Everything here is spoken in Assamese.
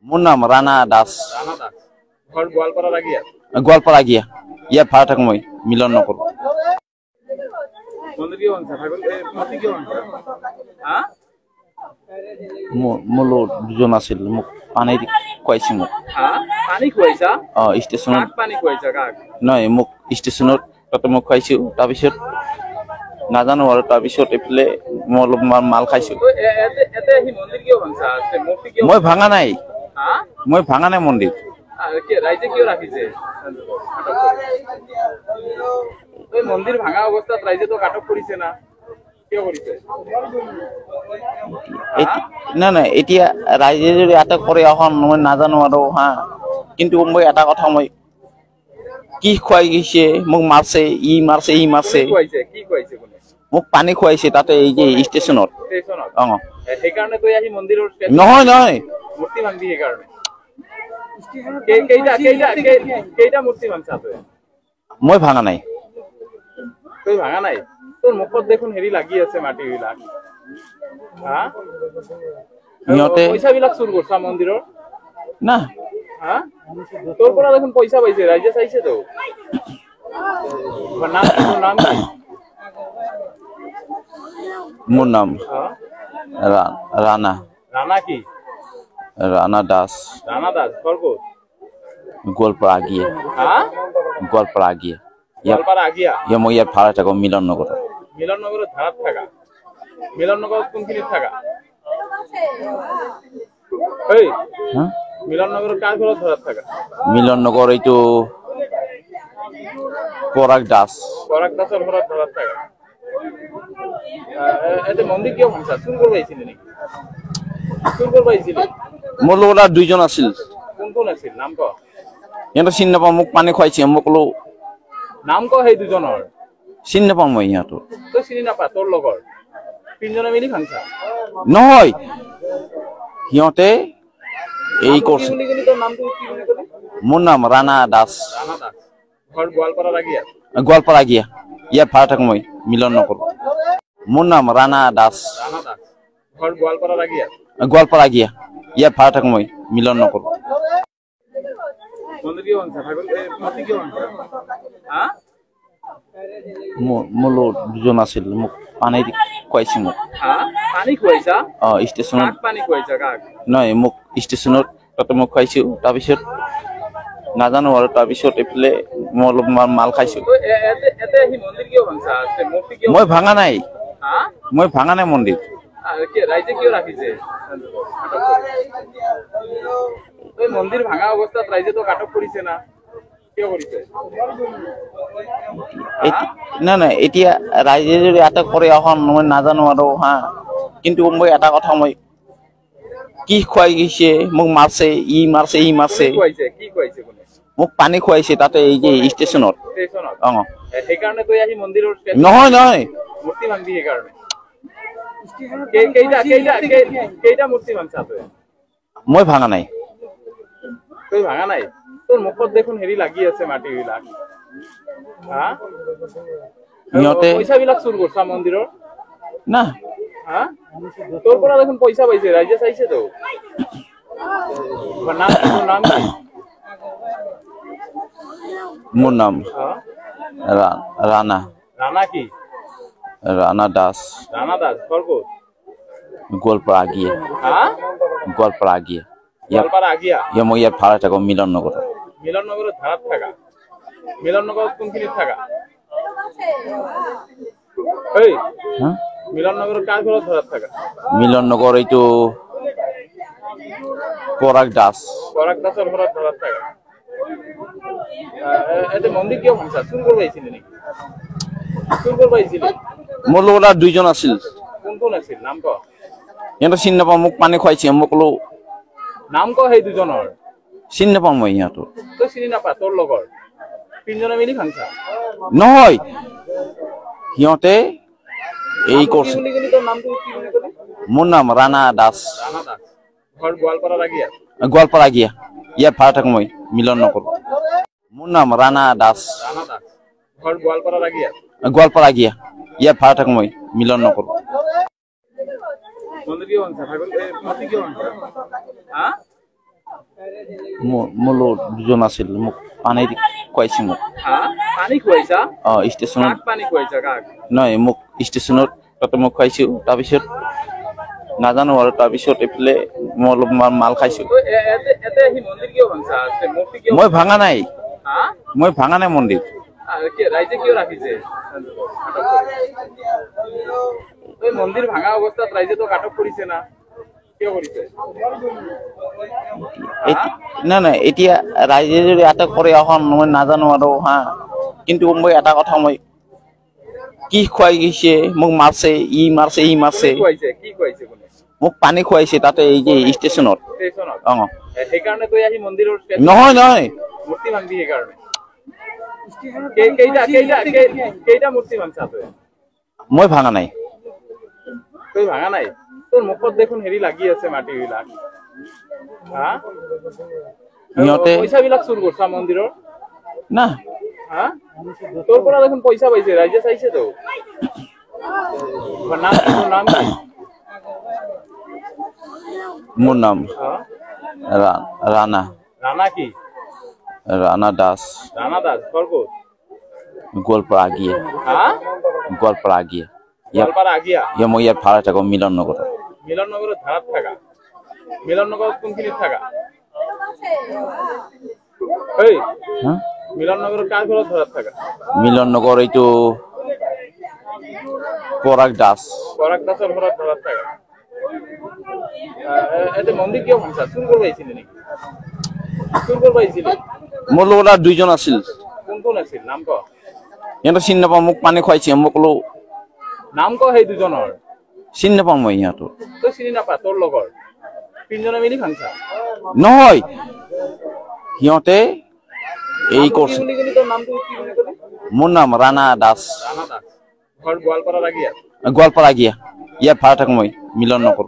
মোর নাম রানা দাস। রানা দাস। ঘর গোয়ালপাড়া লাগিয়া? গোয়ালপাড়া গিয়া ইয়া ভাড়া থাকো মই মিলননগর। মন্দির কি ভাঙছে? ঠাকুর মূর্তি কি ভাঙছে? হ্যাঁ? মোলো দুজন আছিল মোক পানি খুৱাইছে মোক। হ্যাঁ? পানি খুৱাইছা? স্টেশনত পানি খুৱাইছা কাক? নহয় মোক স্টেশনত তাতে মোক খুৱাইছো তাৰপিছত নাজানো আৰু তাৰপিছত এইফালে মই অলপ মাল খাইছো। এতে আহি মন্দিৰ কিয় ভাঙছা? মূৰ্তি কিয়? মই ভাঙা নাই। হ্যাঁ? মই ভাঙা নাই মন্দিৰ। রাইজে কিয় রাখিছে? ওই মন্দির ভাঙা অবস্থাত রাইজে তো আটক করিছে না, কিয় করিছে? না না এতিয়া রাইজে যদি আটক করে এখন মই নাজানো আৰু হা, কিন্তু মই এটা কথা মই কি খুৱাই গৈছে মোক মাৰছে ই মাৰছে কি খুৱাইছে কোনে? মোক পানী খুৱাইছে তাতে এই যে স্টেশনত। সেইকাৰণে তই আহি মন্দিৰৰ নহয় নহয় মূৰ্তি ভাঙবি সেইকাৰণে। কেইটা মূৰ্তি ভাঙছা তই? মই ভাঙা নাই। তই ভাঙা নাই? তোৰ মুখত দেখোন হেৰি লাগি আছে মাটি বিলাক। হা? নিয়তে পইচা বিলাক চুৰ কৰছা মন্দিৰৰ? না। হা? তোৰ পৰা দেখোন পইচা পাইছে, ৰাইজে চাইছে তো। নাম কি? মোর নাম রানা। রানা কি? রানা দাস। রানা দাস। ঘর কোত? গোয়ালপাড়া গিয়ে। হ্যাঁ? গোয়ালপাড়া গিয়ে। গোয়ালপাড়া আগিয়া? ইয়া মই ইয়াত ভাড়া থাকো মিলননগর। মিলননগরের ধারাত থাকা? মিলননগর কোনখিনিত থাকা? এই হ্যাঁ? মিলননগরের কার ঘৰত ধাৰাত থাকা? মিলননগৰ এইটো পৰাগ দাস। পৰাগ দাসেৰ ঘৰত ধাৰাত থাকা? এতে মন্দিৰ কিয় ভাঙছা? চুৰ কৰবা আইছিলি নাকি? চুৰ কৰবা আইছিলি? মোৰ লগত আৰু দুইজন আছিল। কোন কোন আছিল? নাম ক? সিহঁতে চিনি নাপাওঁ, মোক পানী খুৱাইছে মোক কলো। নাম ক সেই দুজনৰ? চিনি নাপাওঁ মই সিহঁতক। তই চিনি নাপা? তোৰ লগৰ তিনজনে মিলি ভাঙছা? নহয় সিহঁতে এই করছে। তোর নামটো কি বুলি কলি? মোর নাম রানা দাস। রানা দাস। ঘর গোয়ালপাড়া লাগিয়া? গোয়ালপাড়া গিয়া ইয়া ভাড়া থাকো মই মিলননগর। মোর নাম রানা দাস। রানা দাস। ঘর গোয়ালপাড়া লাগিয়া? গোয়ালপাড়া গিয়া ইয়া ভাড়া থাকো মই মিলননগর। মন্দির কি ভাঙছা? ঠাকুর মূর্তি কি ভাঙছা? হ্যাঁ? মোলো দুজন আছিল মোক পানি খুৱাইছে মোক। হ্যাঁ? পানি খুৱাইছা? স্টেশনত। কাক পানি খুৱাইছা কাক? নহয় মোক স্টেশনত তাতে মোক খুৱাইছো তাৰপিছত নাজানো আৰু তাৰপিছত এইফালে মই অলপ মাল খাইছো। এতে আহি মন্দিৰ কিয় ভাঙছা? মূৰ্তি কিয়? মই ভাঙা নাই। হ্যাঁ? মই ভাঙা নাই মন্দিৰ। রাইজে কিয় রাখিছে? ওই মন্দির ভাঙা অবস্থাত রাইজে তো আটক করিছে না, কিয় করিছে? না না এতিয়া রাইজে যদি আটক করে এখন মই নাজানো আৰু হা, কিন্তু মই এটা কথা মই কি খুৱাই গৈছে মোক মাৰছে ই মাৰছে কি খুৱাইছে কোনে? মোক পানী খুৱাইছে তাতে এই যে স্টেশনত। সেইকাৰণে তই আহি মন্দিৰৰ নহয় নহয় মূৰ্তি ভাঙবি সেইকাৰণে। কেইটা মূৰ্তি ভাঙছা তই? মই ভাঙা নাই। তই ভাঙা নাই? তোৰ মুখত দেখোন হেৰি লাগি আছে মাটি বিলাক। হা? নিয়তে পইচা বিলাক চুৰ কৰছা মন্দিৰৰ? না। হা? তোৰ পৰা দেখোন পইচা পাইছে, রাইজে চাইছে তো। নাম কি? মোর নাম রানা। রানা কি? রানা দাস। রানা দাস। ঘর কোত? গোয়ালপাড়া গিয়ে। হ্যাঁ? গোয়ালপাড়া গিয়ে। গোয়ালপাড়া আগিয়া? ইয়া মই ইয়াত ভাড়া থাকো মিলননগর। মিলননগরের ধারাত থাকা? মিলননগর কোনখিনিত থাকা? এই হ্যাঁ? মিলননগরের কার ঘৰত ধাৰাত থাকা? মিলননগৰ এইটো পৰাগ দাস। পৰাগ দাসেৰ ঘৰত ধাৰাত থাকা? এতে মন্দিৰ কিয় ভাঙছা? চুৰ কৰবা আইছিলি নাকি? চুৰ কৰবা আইছিলি? মোৰ লগত আৰু দুইজন আছিল। কোন কোন আছিল? নাম ক? সিহঁতে চিনি নাপাওঁ, মোক পানী খুৱাইছে মোক কলো। নাম ক সেই দুজনৰ? চিনি নাপাওঁ মই সিহঁতক। তই চিনি নাপা? তোৰ লগৰ তিনজনে মিলি ভাঙছা? নহয় সিহঁতে এই করছে। তোর নামটো কি বুলি কলি? মোর নাম রানা দাস। রানা দাস। ঘর গোয়ালপাড়া লাগিয়া? গোয়ালপাড়া গিয়া ইয়া ভাড়া থাকো মই মিলননগর। মোর নাম রানা দাস। রানা দাস। ঘর গোয়ালপাড়া লাগিয়া? গোয়ালপাড়া গিয়া ইয়া ভাড়া থাকো মই মিলননগর। মন্দির কি ভাঙছা? ঠাকুর মূর্তি কি ভাঙছা? হ্যাঁ? মোৰ দুজন আছিল মোক পানী খুৱাইছে মোক হা পানী খুৱাইছা ষ্টেচনত কাক পানী খুৱাইছা কাক নহয় মোক ষ্টেচনত তাতে মই খুৱাইছো তাৰপিছত নাজানো আৰু তাৰপিছত এইফালে মই অলপ মাল খাইছো এতে আহি মন্দিৰ কিয় ভাঙছা মূৰ্তি কিয় মই ভাঙা নাই হা মন্দিৰ ৰাইজে কিয় ৰাখিছে মন্দিৰ ভাঙা অৱস্থাত ৰাইজে তো আটক কৰিছে না কিয় কৰিছে নাই এতিয়া ৰাইজে যদি আটক কৰে এখন মই নাজানো আৰু হা কিন্তু মই এটা কথা মই কি খুৱাই গৈছে মোক মাৰছে ই মাৰছে কি খুৱাইছে কোনে মোক পানী খুৱাইছে তাতে এই যে ষ্টেচনত সেইকাৰণে তই আহি মন্দিৰৰ নহয় মূৰ্তি ভাঙবি সেইকাৰণে কেইটা মূৰ্তি ভাঙছা তই মই ভাঙা নাই তই ভাঙা নাই তোৰ মুখত দেখোন হেৰি লাগি আছে মাটিবিলাক হা পইচাবিলাক চুৰ কৰিছা মন্দিৰৰ না হা তোৰ পৰা দেখোন পইচা পাইছে ৰাইজে চাইছে তো নাম কি মোৰ নাম ৰাণা ৰাণা কি ৰাণা দাস ঘৰ ক'ত গোৱালপাৰা আগিয়ে হা গোৱালপাৰা আগিয়ে গোৱালপাৰা আগিয়া মই ইয়াত ভাড়া থাকো মিলন নগৰত ভাড়াত থাকা মিলন নগৰত কোনখিনিত থাকা এই মিলন নগৰত কাৰ ঘৰত ভাড়াত থাকা মিলন নগৰ এইটো পৰাগ দাসৰ ঘৰত ভাড়াত থাকা এতে মন্দিৰ কিয় ভাঙছা চুৰ কৰিব আহিছিলে নেকি মোৰ লগত আৰু দুইজন আছিল কোন আছিল নাম ক সিহঁতৰ চিনি নাপাওঁ মোক পানী খুৱাইছে মই ক'লো নাম ক সেই দুজনৰ চিনি নাপাওঁ মই সিহঁতৰ তই চিনি নাপা তোৰ লগৰ তিনিজনে মিলি ভাঙছা নহয় সিহঁতে এই কৰিছে তোৰ নামটো কি বুলি ক'লি মোৰ নাম ৰাণা দাস ঘৰ গোৱালপাৰা আগিয়া ইয়াত ভাড়া থাকো মই মিলন নগৰ